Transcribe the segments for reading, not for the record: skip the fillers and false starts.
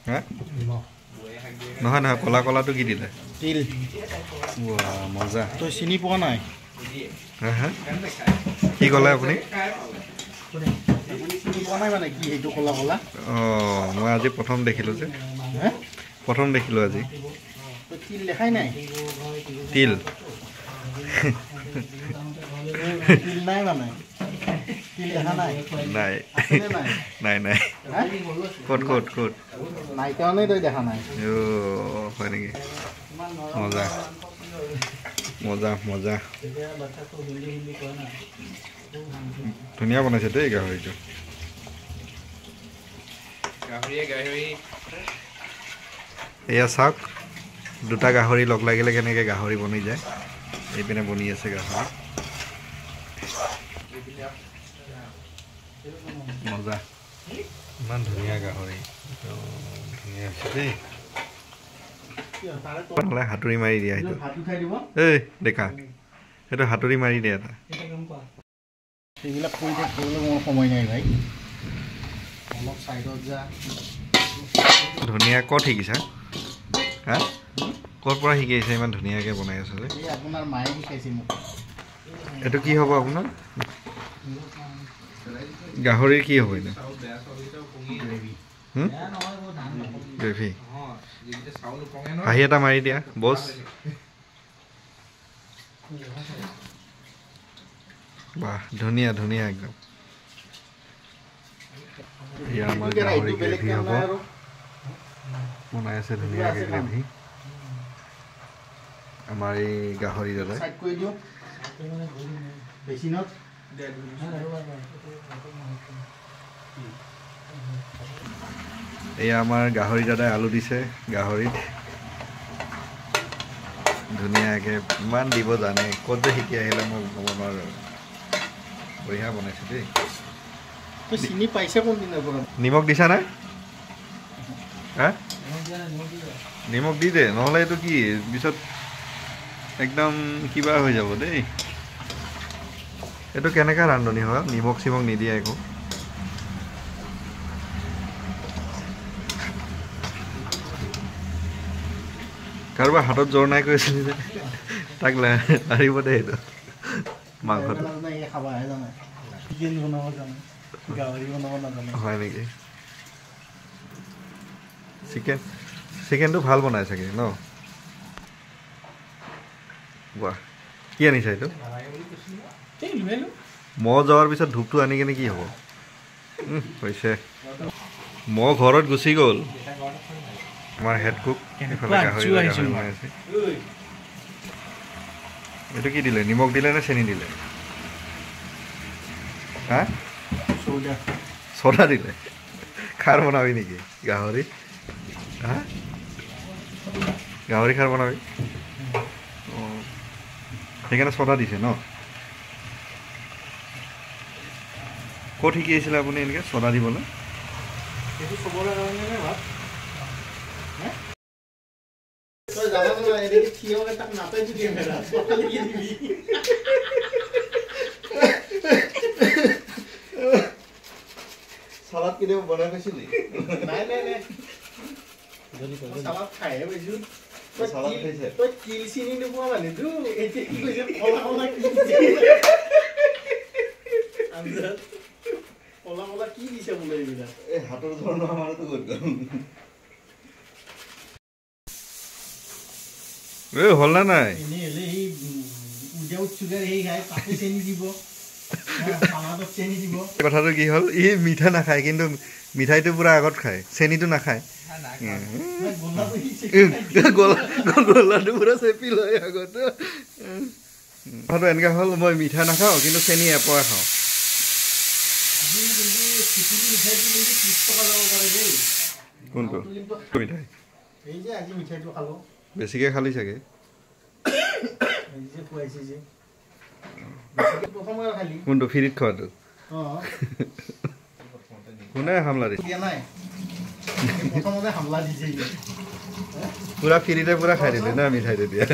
হা নহয় নহয় কলা কলাটো কি দিলে তিল মজা তই চিনি পোৱা নাই হা হা কি ক'লে আপুনি চিনি পোৱা নাই মানে কি সেইটো কলা কলা অঁ মই আজি প্ৰথম দেখিলোঁ যে প্ৰথম দেখিলোঁ আজি তিল দেখাই নাই তিল তিল নাই মানে তিল দেখা নাই নাই নাই নাই নাই ক'ত ক'ত ক'ত নাই কাৰণেই তই দেখা নাই অ' হয় নেকি মজা মজা মজা ধুনীয়া বনাইছে দেই গাহৰিটো এয়া চাওক দুটা গাহৰি লগ লাগিলে কেনেকৈ গাহৰি বনি যায় এইপিনে বনি আছে গাহৰি মজা ইমান ধুনীয়া গাহৰি ধুনীয়া হৈছে দেই হাতুৰি মাৰি দিয়া সেইটো এই ডেকা সেইটো হাতুৰি মাৰি দিয়া এটা সেইবিলাক কৰি থাকিবলৈ মোৰ সময় নাই ভাই অলপ চাইডত যা ধুনীয়া ক'ত শিকিছা হা ক'ৰ পৰা শিকাইছে ইমান ধুনীয়াকৈ বনাই আছে যে এই আপোনাৰ মায়ে শিকাইছে মোক এইটো কি হ'ব আপোনাৰ গাহৰিৰ কি হ'ব এইটো গ্ৰেভি হাঁহি এটা মাৰি দিয়া বছ বাহ ধুনীয়া ধুনীয়া একদম এয়া আমাৰ গাহৰি গ্ৰেভি হ'ব বনাই আছে ধুনীয়াকৈ গ্ৰেভি আমাৰ এই গাহৰি দাদাই এয়া আমাৰ গাহৰি দাদাই আলু দিছে গাহৰিত ধুনীয়াকৈ ইমান দিব জানে ক'ত যে শিকি আহিলে মই ক'ব নোৱাৰোঁ বঢ়িয়া বনাইছে দেই চিনি পাইছে কোনদিনৰ পৰা নিমখ দিছা নাই হা নিমখ দি দে নহ'লে এইটো কি পিছত একদম কিবা হৈ যাব দেই এইটো কেনেকৈ ৰান্ধনি হয় নিমখ চিমখ নিদিয়ে একো কাৰোবাৰ হাতত জ্বৰ নাই কৈছিল যে তাক লাৰিব দে এইটো মাংসটো হয় নেকি চিকেনটো ভাল বনাই চাগে ন বাহ কি আনিছা এইটো মহ যোৱাৰ পিছত ধূপটো আনি কেনে কি হ'ব হৈছে মহ ঘৰত গুচি গ'ল আমাৰ হেড কুক এইফালে গাহৰি বনাই আছে এইটো কি দিলে নিমখ দিলে নে চেনি দিলে হা চ'দা দিলে খাৰ বনাবি নেকি গাহৰি হা গাহৰি খাৰ বনাবি অঁ সেইকাৰণে চ'দা দিছে ন ক'ত শিকি আহিছিলে আপুনি এনেকৈ চ'দা দিবলৈ চালাদ কেতিয়াবা বনাই পাইছিলি নাই চালাদ খাইহে পাইছোঁ চালাদ খাইছে তই তিল চিনি নোপোৱা মানুহটো এতিয়া কি কৈছে কলা কলা কলা কলা কি দিছে বোলে এইবিলাক এই হাতৰ ধৰণৰ আমাৰতো ক'ত গ'ল এই হ'ল না নাই এনেই হ'লে সেই উইদাউট চুগাৰ সেই খাই তাতে চেনি দিব চালাদত চেনি দিব কথাটো কি হ'ল ই মিঠা নাখায় কিন্তু মিঠাইটো পূৰা আগত খায় চেনিটো নাখায় গলাটো পূৰা চেপি লয় আগত কথাটো এনেকৈ হ'ল মই মিঠা নাখাওঁ কিন্তু চেনি এপৰা খাওঁ কোনটো মিঠাই বেছিকৈ খালি চাগে কোনটো ফ্ৰীত খোৱাটো কোনে হামলা দিছে পুৰা ফ্ৰীতে পুৰা খাই দিলে না মিঠাই তেতিয়া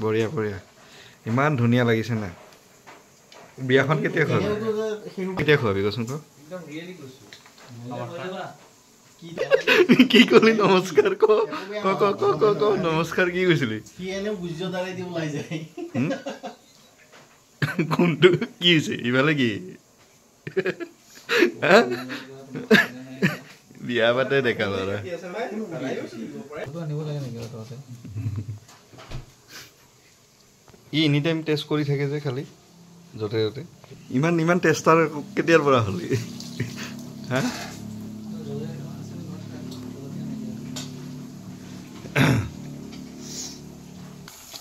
বঢ়িয়া বঢ়িয়া ইমান ধুনীয়া লাগিছে না বিয়াখন কেতিয়া খোৱাবি কচোন ক কি কলি নমস্কাৰ ক নমস্কাৰ কি কৈছিলি কোনটো কি হৈছে ইফালে কি বিয়া পাতে ডেকা ল'ৰা ই এনি টাইম টেষ্ট কৰি থাকে যে খালি য'তে ত'তে ইমান টেষ্টাৰ কেতিয়াৰ পৰা হ'লি হা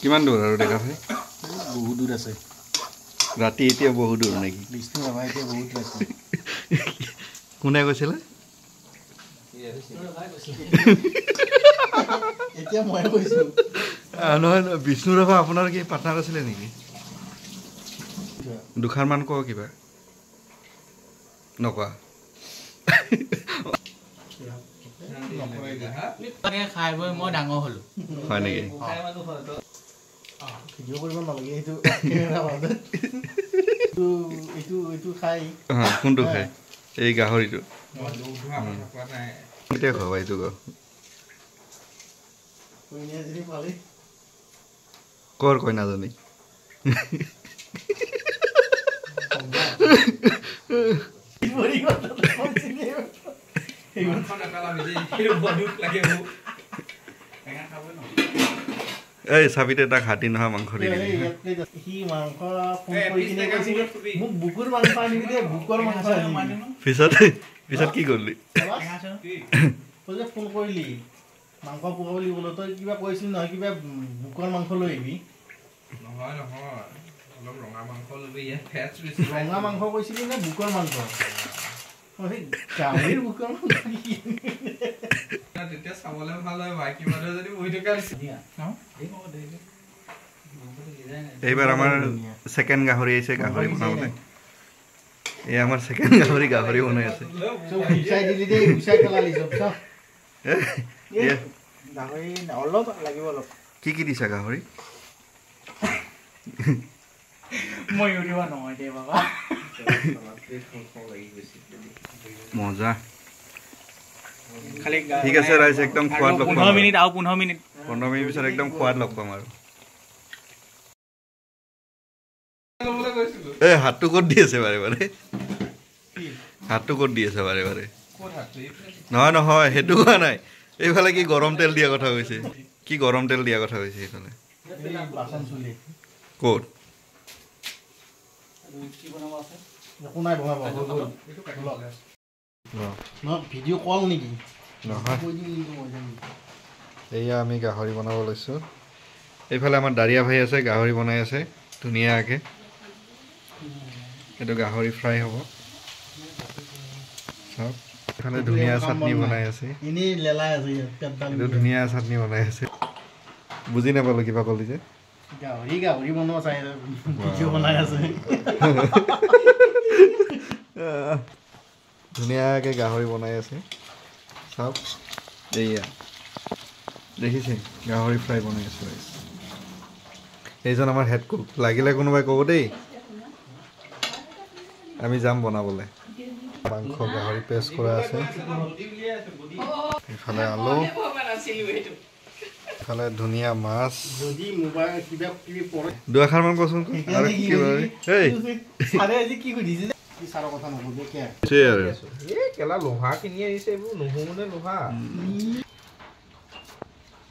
কিমান দূৰ আৰু দেখা ভাই বহুত দূৰ আছে ৰাতি এতিয়া বহুত দূৰ নেকি বিষ্ণু ৰাভা এতিয়া বহুত আছে কোনে কৈছিলে এতিয়া মই কৈছো নহয় বিষ্ণু ৰাভা আপোনাৰ কি পাৰ্টনাৰ আছিলে নেকি দুখাৰমান ক কিবা নকোৱা খাই বৈ মই ডাঙৰ হলো হয় নেকি ভিডিঅ' কৰিব নালাগে এইটো খাই কোনটো খাই এই গাহৰিটো কেতিয়া খোৱা এইটো কৰ কই নাজানি এই চাবিতে তাক হাতী নহয় মাংস দি পিছত কি কৰিলি ফোন কৰিলি মাংস পোৱা বুলি বোলো তই কিবা কৈছিলি নহয় কিবা বুকৰ মাংস লৈ আহিবি ৰঙা মাংস কৈছিলি নে বুকৰ মাংস গাহৰিৰ বুকৰ মাংস তেতিয়া চাবলে ভাল হয় মাইকী মানুহ যদি বহি থকা এইবাৰ আমাৰ ছেকেণ্ড গাহৰি আহিছে গাহৰি বনাবলৈ এই আমাৰ ছেকেণ্ড গাহৰি বনাই আছে কি কি দিছা গাহৰি মজা ঠিক আছে ৰাইজ একদম খোৱাদ লগ 15 মিনিট পিছত একদম খোৱাদ লগ পাম আৰু এই হাতটো ক'ত দি আছে বাৰে বাৰে হাতটো ক'ত দি আছে বাৰে বাৰে নহয় সেইটো কোৱা নাই এইফালে কি গৰম তেল দিয়া কথা কৈছে এইফালে ক'ত ভিডিঅ' কল নেকি নহয় এয়া আমি গাহৰি বনাব লৈছোঁ এইফালে আমাৰ দাৰিয়া ভাই আছে গাহৰি বনাই আছে ধুনীয়াকৈ এইটো গাহৰি ফ্ৰাই হ'ব চাওক এইফালে ধুনীয়া চাটনি বনাই আছে এইটো ধুনীয়া চাটনি বনাই আছে বুজি নাপালোঁ কিবা ক'লি যে গাহৰি বনোৱা চাই ভিডিঅ' বনাই আছে ধুনীয়াকৈ গাহৰি বনাই আছে চাওক এইয়া দেখিছে গাহৰি ফ্ৰাই বনাই আছে এইজন আমাৰ হেড কুক লাগিলে কোনোবাই ক'ব দেই আমি যাম বনাবলৈ মাংস গাহৰি পেষ্ট কৰা আছে এইফালে আলু এইফালে ধুনীয়া মাছ দুআষাৰমান কচোন আৰু কি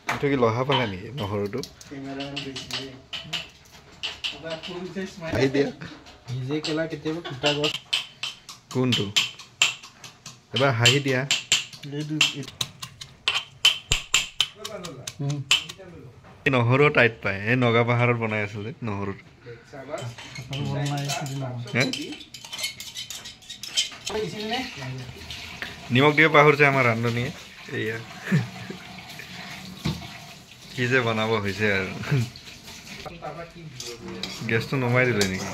এইটো কি লহা পালে নেকি নহৰুটো কোনটো এবাৰ হাঁহি দিয়া নহৰু টাইট পায় এই নগা পাহাৰত বনাই আছিলে নহৰুটো নিমখ দিব পাহৰিছে আমাৰ ৰান্ধনীয়ে এয়া কি যে বনাব হৈছে আৰু গেছটো নমাই দিলে নেকি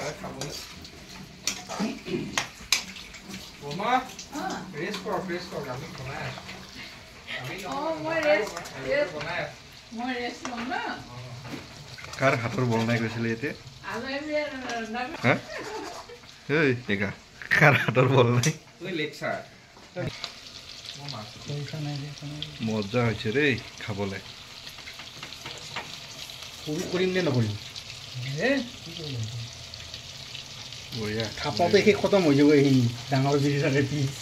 কাৰ হাতৰ বনাই গৈছিলে এতিয়া হা এই দেখা কাৰ হাতৰ বল নাই তুই লেকচাৰ পইচা নাই যে, একো নাই। মজা হৈছে দেই খাবলৈ কৰিম নে নকৰিম বঢ়িয়া খাপাওঁতে সেই খতম হৈ যাব এইখিনি ডাঙৰ যদি থাকে পিচ